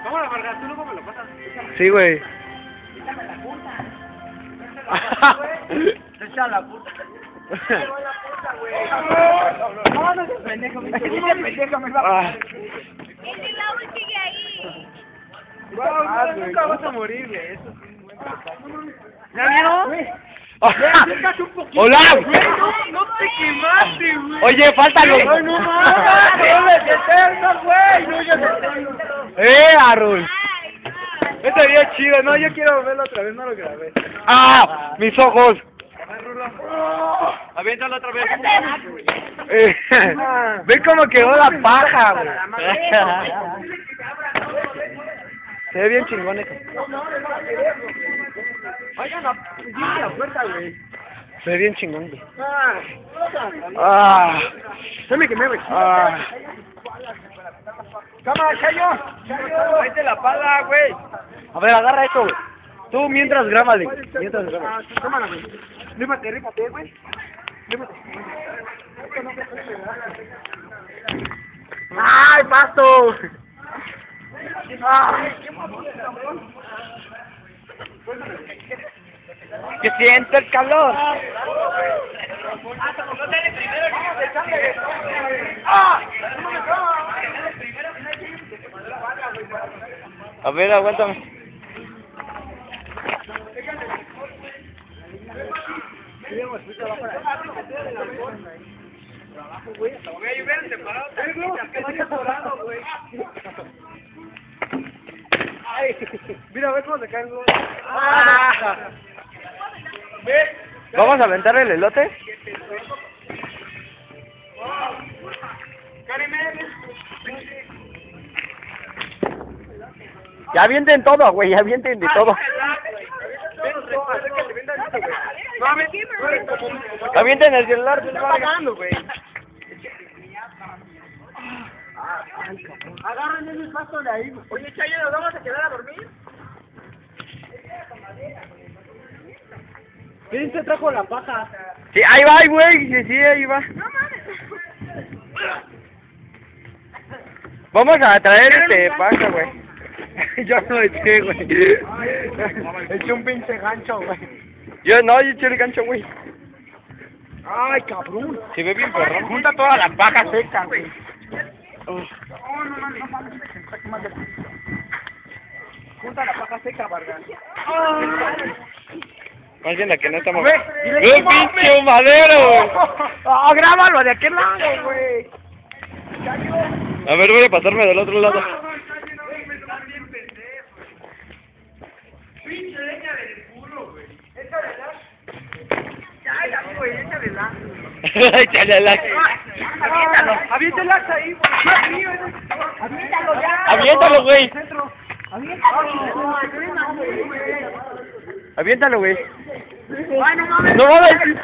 ¿Cómo la Vargas? ¿Tú luego me lo pasas? Sí, güey. Échame la punta. Echa la puta. No, no seas pendejo, me va a El del agua sigue ahí. nunca vas a morir, güey. Eso es ¿Ya vieron? ¡Hola! No te quemaste, güey. Oye, faltan los... ¡Ay, no mames! ¡No eterno, güey! ¡No, yo Arul! Ay, no. Esto sería chido. No, yo quiero verlo otra vez, no lo grabé. ¡Ah! ¡Mis ojos! Aviéntalo otra vez. Ve cómo quedó la paja, güey. Se ve bien chingón eso. Oigan, la puerta, güey. Se ve bien chingón, güey. Ah. Se me quemé, güey. Ah. Cámara, Chayo. Ahí te la pala, güey. A ver, agarra eso, güey. Tú mientras grábale. Mientras grábale. Cámara, güey. Rípate, güey. ¡Ay, pasto! Que siento el calor. A ver, aguántame. Güey, ven separado. Que vaya dorado, güey. Ay, mira, ve cómo se cae el gol. ¿Vamos a aventar el elote? Ya avienten todo, güey, ya avienten de todo. Avienten el celular. Se está pagando, güey. Agarren ese pasto de ahí. Oye, Chayo, ¿nos vamos a quedar a dormir? ¿Quién se trajo la paja? Sí, ahí va, güey, sí, ahí va. Vamos a traer paja, güey. Yo no eché, güey. Eché un pinche gancho, güey. Yo eché el gancho, güey. Ay, cabrón. Se ve bien perrón. Junta toda la paja seca, güey. Junta la paja seca, Vargas. Más bien la que no estamos... Güey, ¡un pinche madero, güey! ¡Oh, grábalo de aquel lado, güey! A ver, voy a pasarme del otro lado. Pinche leña del culo, güey. Ya, güey, échale la. Échale la... Aviéntalo. Avienta el hacha ahí, güey. Aviéntalo ya. Aviéntalo, güey. Aviéntalo. Aviéntalo, güey. Ay, no mames. ¡No mames!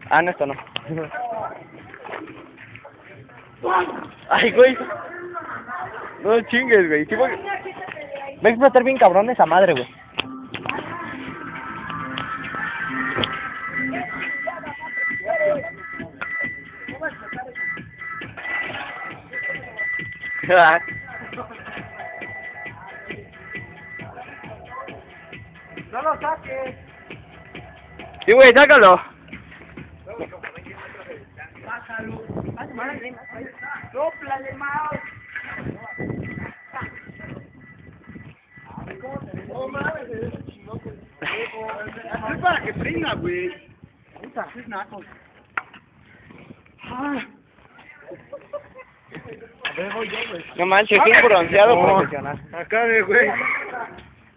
Ah, no, esto no. Ay, güey. No chingues, güey. Sí, va a explotar bien cabrón esa madre, güey. No lo saques. Sí, güey, sácalo. Sácalo. Sóplale más. No mames, es chingón. Es para que prenda, güey. Puta, es naco. No manches, es un bronceado profesional. Acá de güey.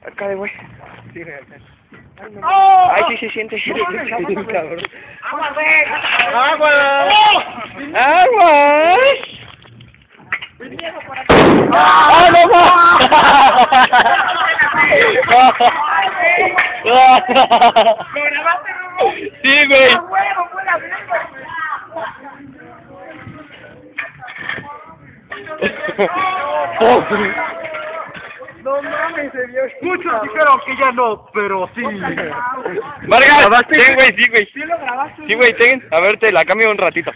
Acá de güey. Sí, real. Ay, sí se siente. ¡Agua, güey! ¡Agua! ¡Agua! grabaste, Robo? Sí, güey. ¡A huevo, fue la verga! No mames, se vio. Muchos dijeron que ya no, pero sí. Vargas, ten, güey, sí, güey. ¿Sí lo grabaste? Sí, güey, ten. A ver, te la cambio un ratito.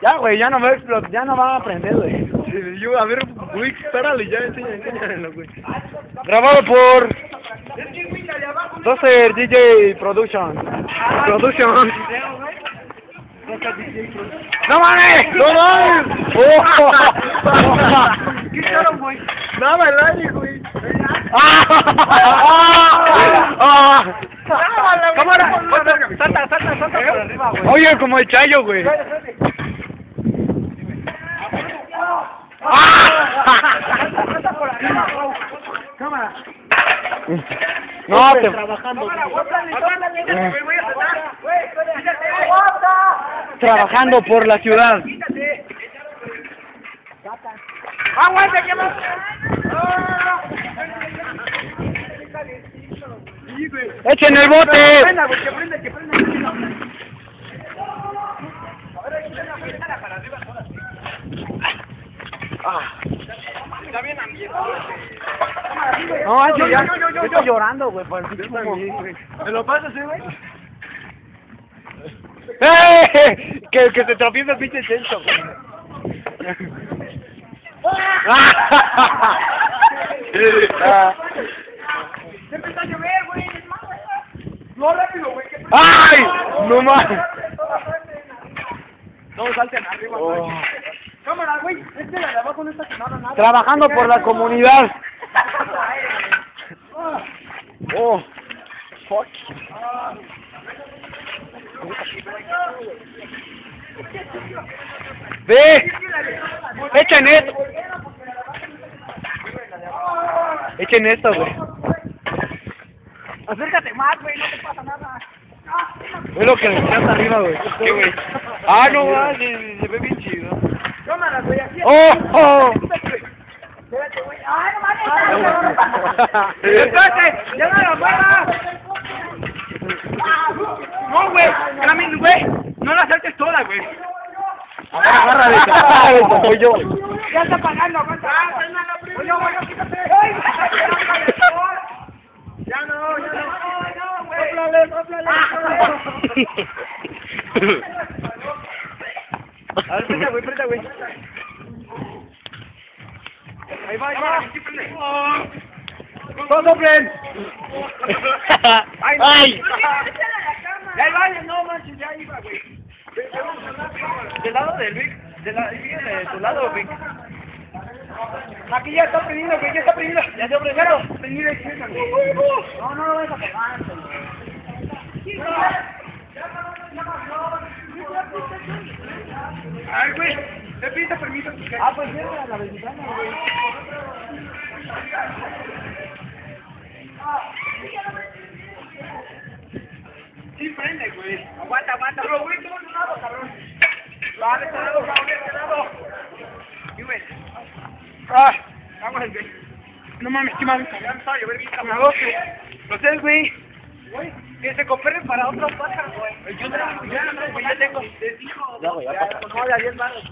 Ya, güey, ya no va a explotar, ya no va a aprender, güey. Yo, a ver, güey, espérale, ya enséñalo, güey. Grabado por Es que, güey, la de abajo. 12 DJ Production. Production. ¡No mames! ¡No mames! ¿Qué hicieron, güey? Dame el aire, güey. Cámara, salta por arriba, güey. Oye, como el Chayo, güey. Salta por arriba, bro. Cámara. No, te... Trabajando. Cámara, güey, voy a saltar. Güey, quítate, aguanta. Trabajando por la ciudad. Quítate. ¡Aguanta, que más! Sí, güey. ¡Echen el bote! Prenda, güey, que prenda, que prenda. A ver, ahí está para arriba. Está bien ambientado. No, Ancho, ya. Yo estoy llorando, güey, por el pinche humo. ¿Me lo pasas, güey? Que se tropieza el pinche Chencho, güey. Siempre está a llover, güey. No, rápido, güey. ¡Ay! ¡No mames! No, salten arriba, güey. Cámara, güey. Es que la de abajo no está quemando nada. Trabajando por la comunidad. Oh. Fuck. Ve. Echen esto. Echen esto, güey. Acércate más, güey. No te pasa nada. Ve lo que le echaste arriba, güey. ¿Qué, güey? Ah, no, se ve bien chido. Cámara, güey. Aquí. ¡Oh! ¡Oh! Espérate, güey. ¡Ay, no mames! ¡Espérate! ¡Ya no la muevas! No, güey. Camin, güey. No la saltes toda, güey. Agárrale, soy yo. Ya está pagando, aguanta. Oye, quítate. Ya no, ya no. No, güey. Óplale. A ver, presta, güey. Ahí va. ¡Todos soplen! ¡Ay! Ya iba, no manches, ya iba, güey. Del lado del Vic, de tu lado, Vic. Aquí ya está prendido, güey, ya está prendido. Ya se prendieron. Prendido y cierra, güey. No lo vas a pegar, ay, güey, te pido permiso. Pues cierra la ventana, güey. Sí, prende, güey. Aguanta. Pero, güey, todo el lado, cabrón. Vale, este lado, cabrón, este lado. Sí, güey. Vamos, güey. No mames, qué mames, ya me estaba a llover bien, cabrón. Entonces, güey. Que se cooperen para otros pájaros, güey. Yo tengo. Ya, güey, ya pasa. No, de 10 manos.